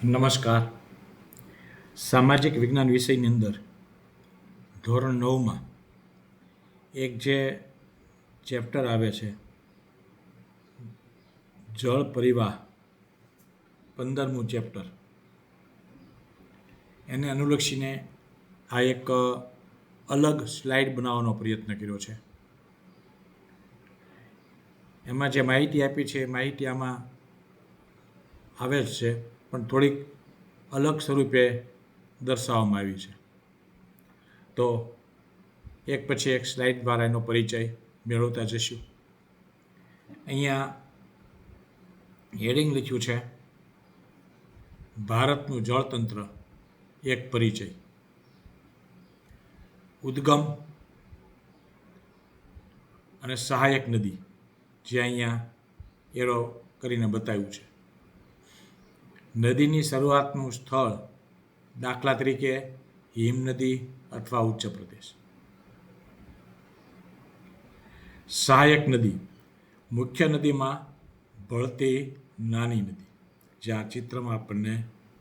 નમસ્કાર. સામાજિક વિજ્ઞાન વિષયની અંદર ધોરણ 9માં એક જે ચેપ્ટર આવે છે જળ પરિવાહ 15મું ચેપ્ટર, એને અનુલક્ષીને આ એક અલગ સ્લાઇડ બનાવવાનો પ્રયત્ન કર્યો છે. એમાં જે માહિતી આપી છે એ માહિતી આમાં આવે જ છે, પણ થોડીક અલગ સ્વરૂપે દર્શાવવામાં આવી છે. તો એક પછી એક સ્લાઇડ દ્વારા એનો પરિચય મેળવતા જશું. અહીંયા હેડિંગ લખ્યું છે ભારતનું જળતંત્ર એક પરિચય. ઉદ્ગમ અને સહાયક નદી જે અહીંયા એરો કરીને બતાવ્યું છે. નદીની શરૂઆતનું સ્થળ દાખલા તરીકે હિમનદી અથવા ઉચ્ચ પ્રદેશ. સહાયક નદી મુખ્ય નદીમાં ભળતી નાની નદી, જે આ ચિત્રમાં આપણને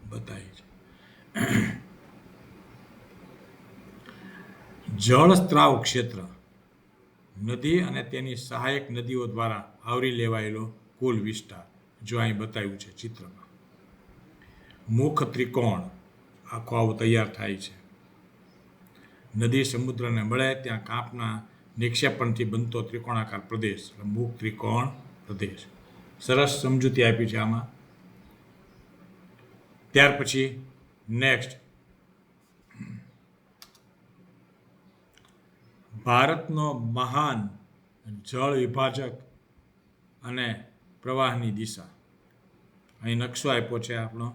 બતાવી છે. જળ સ્ત્રાવ ક્ષેત્ર નદી અને તેની સહાયક નદીઓ દ્વારા આવરી લેવાયેલો કુલ વિસ્તાર જો અહીં બતાવ્યું છે ચિત્રમાં. મુખ ત્રિકોણ આખો આવો તૈયાર થાય છે. નદી સમુદ્રને મળે ત્યાં કાંપના નિક્ષેપણથી બનતો ત્રિકોણાકાર પ્રદેશ, મુખ ત્રિકોણ પ્રદેશ. સરસ સમજૂતી આપી છે આમાં. ત્યાર પછી નેક્સ્ટ, ભારતનો મહાન જળ વિભાજક અને પ્રવાહની દિશા. અહીં નકશો આપ્યો છે આપણો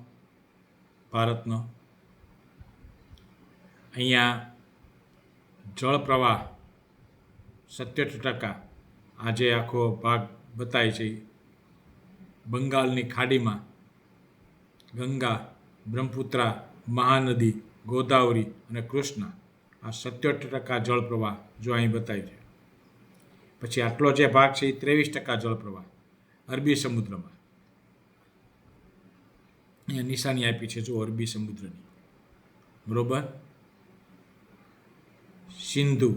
ભારતનો. અહીંયા જળ પ્રવાહ 77%, આજે આખો ભાગ બતાય છે. બંગાળની ખાડીમાં ગંગા, બ્રહ્મપુત્રા, મહાનદી, ગોદાવરી અને કૃષ્ણા, આ 77% જળ પ્રવાહ જો અહીં બતાય છે. પછી આટલો જે ભાગ છે એ 23% જળ પ્રવાહ અરબી સમુદ્રમાં. અહીંયા નિશાની આપી છે જો અરબી સમુદ્રની, બરોબર. સિંધુ,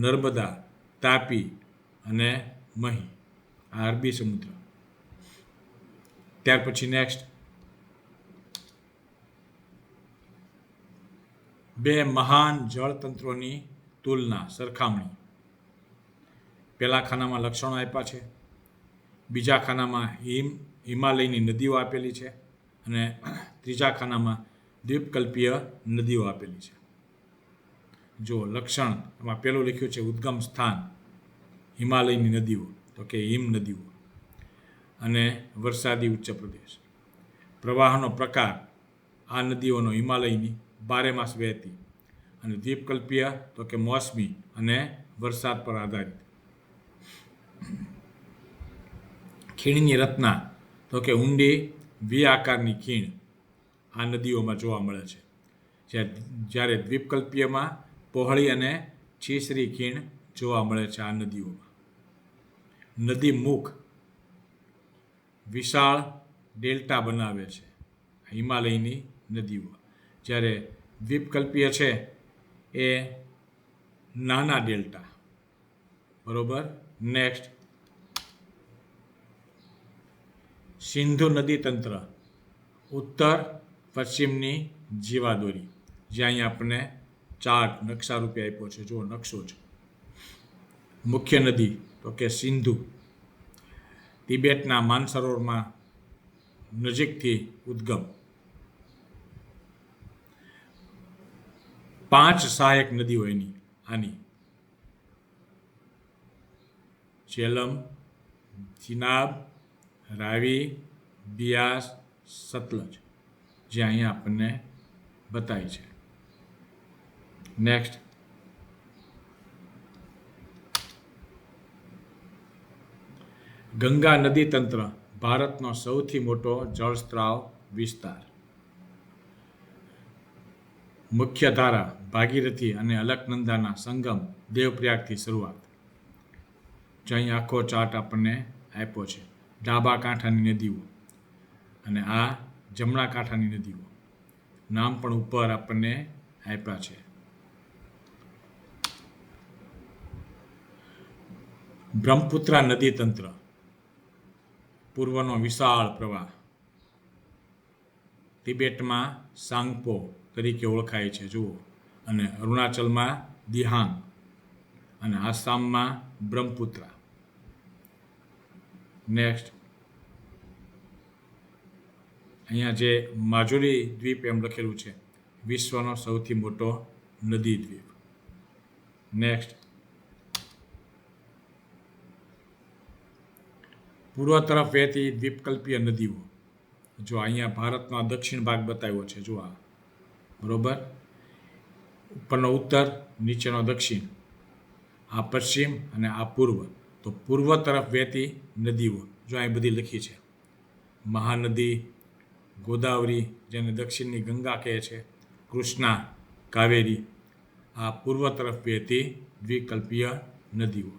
નર્મદા, તાપી અને મહી, આ અરબી સમુદ્ર. ત્યાર પછી નેક્સ્ટ, બે મહાન જળતંત્રોની તુલના, સરખામણી. પહેલા ખાનામાં લક્ષણો આપ્યા છે, બીજા ખાનામાં હિમાલયની નદીઓ આપેલી છે, અને ત્રીજા ખાનામાં દ્વીપકલ્પીય નદીઓ આપેલી છે. જો લક્ષણ એમાં પહેલું લખ્યું છે ઉદ્ગમ સ્થાન હિમાલયની નદીઓ, તો કે હિમ નદીઓ, અને વરસાદી ઉચ્ચ પ્રદેશ. પ્રવાહનો પ્રકાર, આ નદીઓનો હિમાલયની 12 માસ વહેતી, અને દ્વીપકલ્પીય તો કે મોસમી અને વરસાદ પર આધારિત. ખીણની રચના, તો કે ઊંડી વી આકારની ખીણ આ નદીઓમાં જોવા મળે છે, જ્યારે દ્વીપકલ્પીયમાં પહોળી અને છીછરી ખીણ જોવા મળે છે આ નદીઓમાં. નદી મુખ વિશાળ ડેલ્ટા બનાવે છે હિમાલયની નદીઓ, જ્યારે દ્વીપકલ્પીય છે એ નાના ડેલ્ટા, બરોબર. નેક્સ્ટ, સિંધુ નદી તંત્ર ઉત્તર પશ્ચિમની જીવાદોરી, જે અહીં આપણને ચાર્ટ નકશા રૂપે આપ્યો છે, જો નકશો છે. મુખ્ય નદી તો કે સિંધુ, તિબેટના માનસરોવરમાં નજીકથી ઉદ્ગમ. 5 સહાયક નદીઓ એની આની: ઝેલમ, ચિનાબ, રાવી, બિયાસ, સતલજ, જે અહીંયા આપણને બતાય છે. નેક્સ્ટ, ગંગા નદી તંત્ર ભારતનો સૌથી મોટો જળસ્ત્રાવ વિસ્તાર. મુખ્ય ધારા ભાગીરથી અને અલકનંદાના સંગમ દેવપ્રયાગથી શરૂઆત. જો અહીં આખો ચાર્ટ આપણને આપ્યો છે. ડાબા કાંઠાની નદીઓ, અને આ જમણા કાંઠાની નદીઓ. નામ પણ ઉપર આપણને આપ્યા છે. બ્રહ્મપુત્રા નદી તંત્ર, પૂર્વનો વિશાળ પ્રવાહ, તિબેટમાં સાંગપો તરીકે ઓળખાય છે જુઓ, અને અરુણાચલમાં દિહાંગ, અને આસામમાં બ્રહ્મપુત્રા. નેક્સ્ટ, અહીંયા જે માજુલી દ્વીપ એમ લખેલું છે, વિશ્વનો સૌથી મોટો નદી દ્વીપ. નેક્સ્ટ, પૂર્વ તરફ વહેતી દ્વીપકલ્પીય નદીઓ. જો અહીંયા ભારતનો દક્ષિણ ભાગ બતાવ્યો છે, જો આ બરોબર, ઉપરનો ઉત્તર, નીચેનો દક્ષિણ, આ પશ્ચિમ અને આ પૂર્વ. તો પૂર્વ તરફ વહેતી નદીઓ જો અહીં બધી લખી છે, મહાનદી, ગોદાવરી જેને દક્ષિણની ગંગા કહે છે, કૃષ્ણા, કાવેરી, આ પૂર્વ તરફ વહેતી દ્વિકલ્પીય નદીઓ.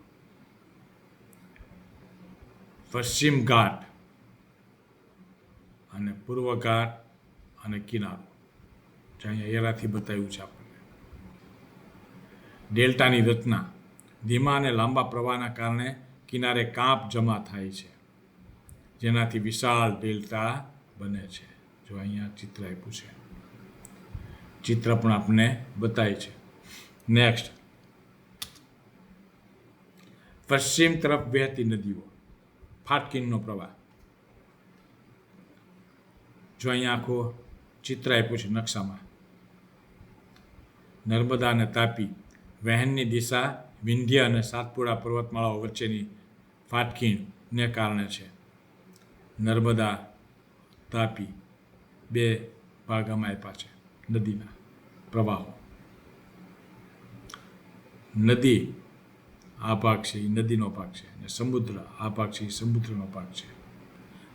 પશ્ચિમ ઘાટ અને પૂર્વ ઘાટ અને કિનારો, જે અહીંયા એરાથી બતાવ્યું છે આપણને. ડેલ્ટાની રચના, ધીમા અને લાંબા પ્રવાહના કારણે કિનારે કાંપ જમા થાય છે, જેનાથી વિશાળ ડેલ્ટા બને છે. જો અહીંયા ચિત્ર આપ્યું છે, ચિત્ર પણ આપણને બતાવે છે. નેક્સ્ટ, પશ્ચિમ તરફ વહેતી નદીઓ, ફાટકીનનો પ્રવાહ. જો અહીંયા આખો ચિત્ર આપ્યું છે નકશામાં. નર્મદા અને તાપી, વહેણની દિશા વિંધ્ય અને સાતપુડા પર્વતમાળાઓ વચ્ચેની ફાટકીને કારણે છે. નર્મદા, તાપી બે ભાગ આમાં આપ્યા છે નદીના પ્રવાહો. નદી આ ભાગ છે, એ નદીનો ભાગ છે, અને સમુદ્ર આ ભાગ છે, એ સમુદ્રનો ભાગ છે.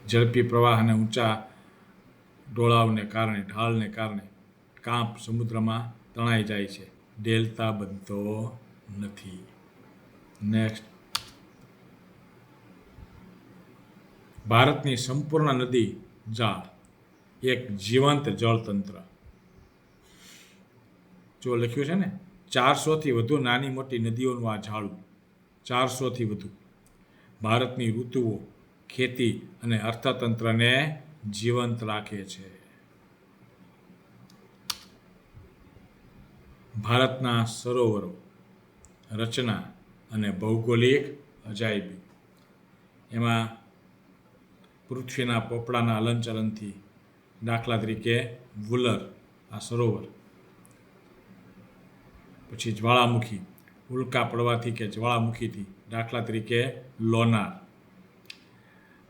ઝડપી પ્રવાહ અને ઊંચા ઢોળાવને કારણે, ઢાળને કારણે કાંપ સમુદ્રમાં તણાઈ જાય છે, ડેલ્ટા બનતો નથી. નેક્સ્ટ, ભારતની સંપૂર્ણ નદી જાળ એક જીવંત જળતંત્ર. જો લખ્યું છે ને, 400થી વધુ નાની મોટી નદીઓનું આ જાળું, 400થી વધુ. ભારતની ઋતુઓ, ખેતી અને અર્થતંત્રને જીવંત રાખે છે. ભારતના સરોવરો, રચના અને ભૌગોલિક અજાયબી. એમાં પૃથ્વીના પોપડાના હલનચલનથી, દાખલા તરીકે વુલર આ સરોવર, પછી જ્વાળામુખી, ઉલ્કા પડવાથી કે જ્વાળામુખીથી, દાખલા તરીકે લોનાર.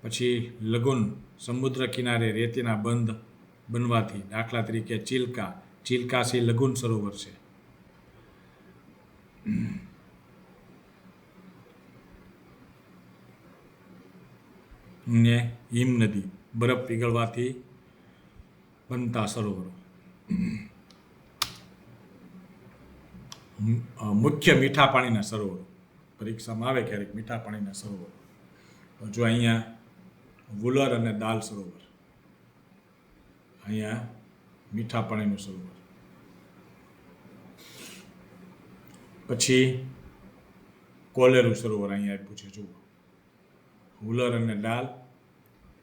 પછી લગુન, સમુદ્ર કિનારે રેતીના બંધ બનવાથી, દાખલા તરીકે ચિલ્કા, ચિલ્કાસી લગુન સરોવર છે. ને હિમનદી, બરફ પીગળવાથી બનતા સરોવરો. મુખ્ય મીઠા પાણીના સરોવરો, પરીક્ષામાં આવે ક્યારેક મીઠા પાણીના સરોવરો. જો અહીંયા વુલર અને દાલ સરોવર, અહીંયા મીઠા પાણીનું સરોવર. પછી કોલેરુ સરોવર અહીંયા આપ્યું છે જુઓ, વુલર અને દાલ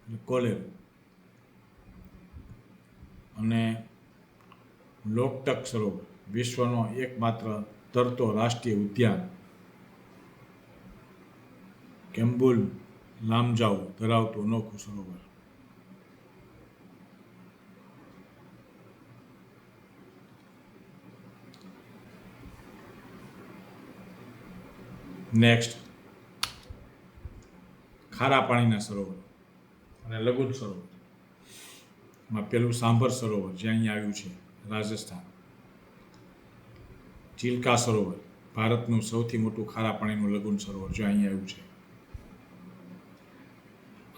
અને કોલેરુ. અને લોકટક સરોવર, વિશ્વનો એકમાત્ર તરતો રાષ્ટ્રીય ઉદ્યાન, કેમ્બુલ લામજાઉ ધરાવતું અનોખું સરોવર. નેક્સ્ટ, ખારા પાણીના સરોવર અને લઘુન સરોવર. એમાં પેલું સાંભર સરોવર જે અહીંયા આવ્યું છે, રાજસ્થાન. ચિલ્કા સરોવર, ભારતનું સૌથી મોટું ખારા પાણીનું લઘુન સરોવર જે અહીંયા આવ્યું છે.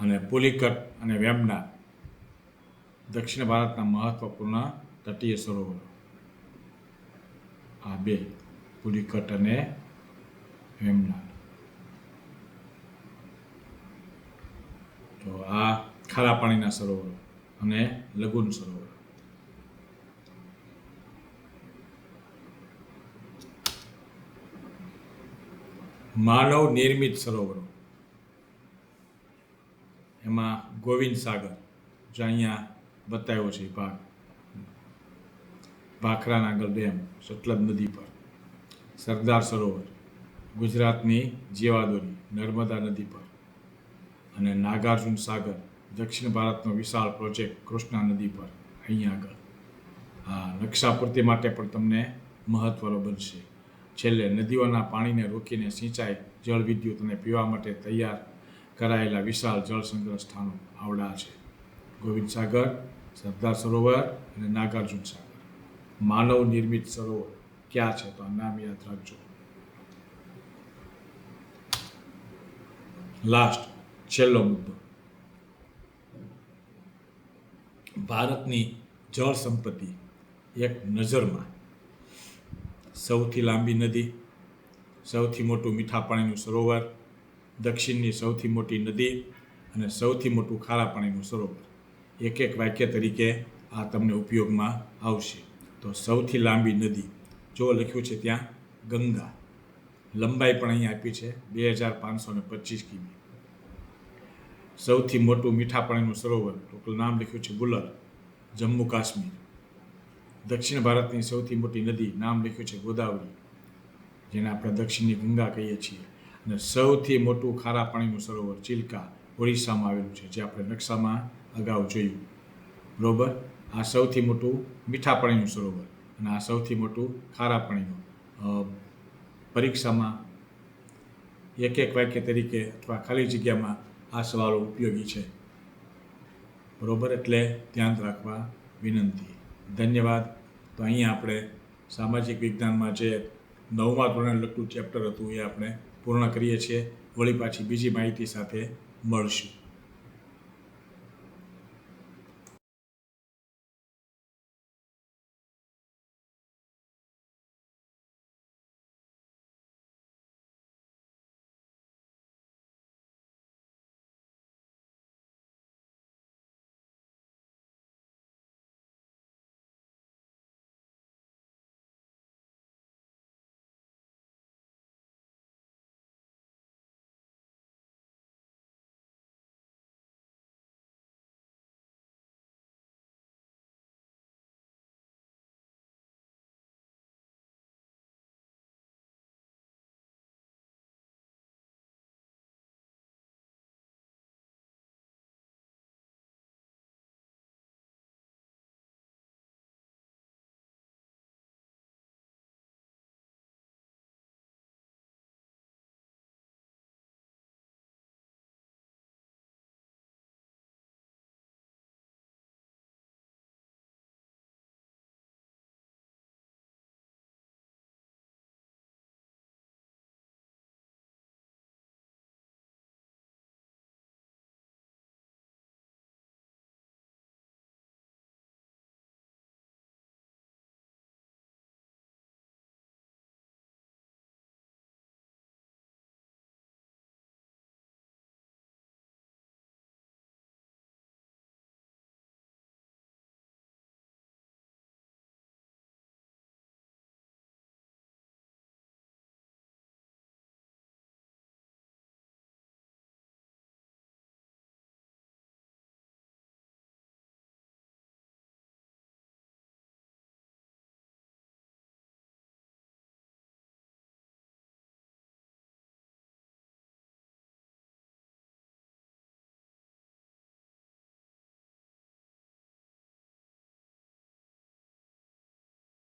અને પુલિકટ અને વેમ્બના, દક્ષિણ ભારતના મહત્વપૂર્ણ તટીય સરોવરો. આ બે, પુલિકટ અને વેમ્બના. તો આ ખારા પાણીના સરોવરો. અને લઘુન સરોવર. માનવ નિર્મિત સરોવરો એમાં ગોવિંદ સાગર, જે અહીંયા બતાવ્યો છે ભાગ, ભાખરાનાગર ડેમ સતલજ નદી પર, સરદાર સરોવર ગુજરાતની જીવાદોરી નર્મદા નદી પર, અને નાગાર્જુન સાગર દક્ષિણ ભારતનો વિશાળ પ્રોજેક્ટ કૃષ્ણા નદી પર અહીંયા આગળ. આ નકશાપૂર્તિ માટે પણ તમને મહત્વનો બનશે. છેલ્લે નદીઓના પાણીને રોકીને સિંચાઈ, જળ વિદ્યુત અને પીવા માટે તૈયાર કરાયેલા વિશાળ જળ સંગ્રહ સ્થાનો આવડા છે: ગોવિંદ સાગર, સરદાર સરોવર અને નાગાર્જુન સાગર. માનવ નિર્મિત સરોવર ક્યાં છે? તો આ નામ યાદ રાખજો. લાસ્ટ, છેલ્લો મુદ્દો, ભારતની જળ સંપત્તિ એક નજરમાં. સૌથી લાંબી નદી, સૌથી મોટું મીઠા પાણીનું સરોવર, દક્ષિણની સૌથી મોટી નદી અને સૌથી મોટું ખારા પાણીનું સરોવર. એક એક વાક્ય તરીકે આ તમને ઉપયોગમાં આવશે. તો સૌથી લાંબી નદી, જો લખ્યું છે ત્યાં ગંગા, લંબાઈ પણ અહીં આપી છે 2525 કિમી. સૌથી મોટું મીઠા પાણીનું સરોવર, ટોટલ નામ લખ્યું છે બુલર, જમ્મુ કાશ્મીર. દક્ષિણ ભારતની સૌથી મોટી નદી, નામ લખ્યું છે ગોદાવરી, જેને આપણે દક્ષિણની ગંગા કહીએ છીએ. અને સૌથી મોટું ખારા પાણીનું સરોવર ચિલ્કા, ઓડિશામાં આવેલું છે, જે આપણે નકશામાં અગાઉ જોયું. બરોબર. આ સૌથી મોટું મીઠા પાણીનું સરોવર અને આ સૌથી મોટું ખારા પાણીનું. પરીક્ષામાં એક એક વાક્ય તરીકે અથવા ખાલી જગ્યામાં આ સવાલો ઉપયોગી છે. બરોબર, એટલે ધ્યાન રાખવા વિનંતી. ધન્યવાદ. તો અહીંયા આપણે સામાજિક વિજ્ઞાનમાં જે 9મા ધોરણે લગતું ચેપ્ટર હતું એ આપણે પૂર્ણ કરીએ છીએ. વળી પાછી બીજી માહિતી સાથે મળશું.